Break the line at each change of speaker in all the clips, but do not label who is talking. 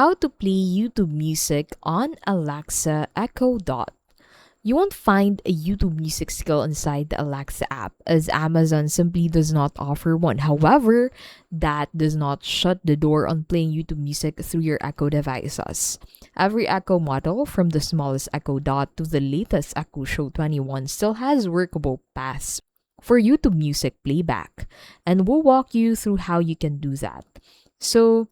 How to play YouTube music on Alexa Echo Dot. You won't find a YouTube music skill inside the Alexa app, as Amazon simply does not offer one. However, that does not shut the door on playing YouTube music through your Echo devices. Every Echo model, from the smallest Echo Dot to the latest Echo Show 21, still has workable paths for YouTube music playback, and we'll walk you through how you can do that. So,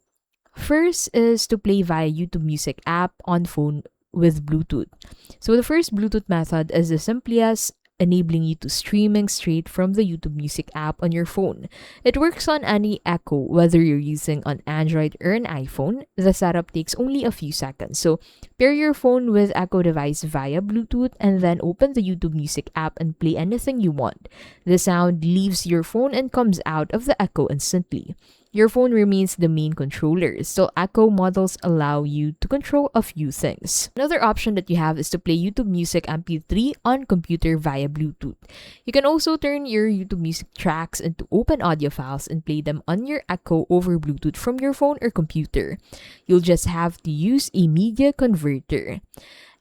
first is to play via YouTube Music app on phone with Bluetooth. So the first Bluetooth method is the simplest, enabling you to streaming straight from the YouTube Music app on your phone. It works on any Echo, whether you're using an Android or an iPhone. The setup takes only a few seconds. So pair your phone with Echo device via Bluetooth and then open the YouTube Music app and play anything you want. The sound leaves your phone and comes out of the Echo instantly. Your phone remains the main controller. Still, Echo models allow you to control a few things. Another option that you have is to play YouTube Music MP3 on computer via Bluetooth. You can also turn your YouTube Music tracks into open audio files and play them on your Echo over Bluetooth from your phone or computer. You'll just have to use a media converter.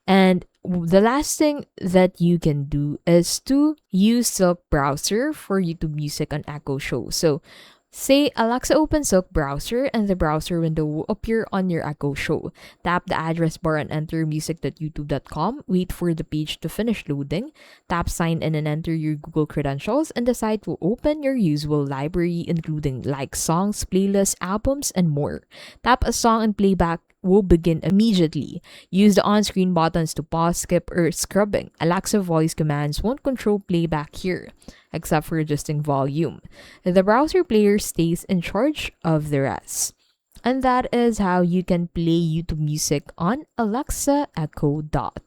And the last thing that you can do is to use Silk browser for YouTube Music on Echo Show. So say Alexa open Silk browser and the browser window will appear on your Echo Show. Tap the address bar and enter music.youtube.com. Wait for the page to finish loading. Tap sign in and enter your Google credentials and the site will open your usual library including like songs, playlists, albums, and more. Tap a song and playback will begin immediately. Use the on-screen buttons to pause, skip, or scrubbing. Alexa voice commands won't control playback here, except for adjusting volume. The browser player stays in charge of the rest. And that is how you can play YouTube music on Alexa Echo Dot.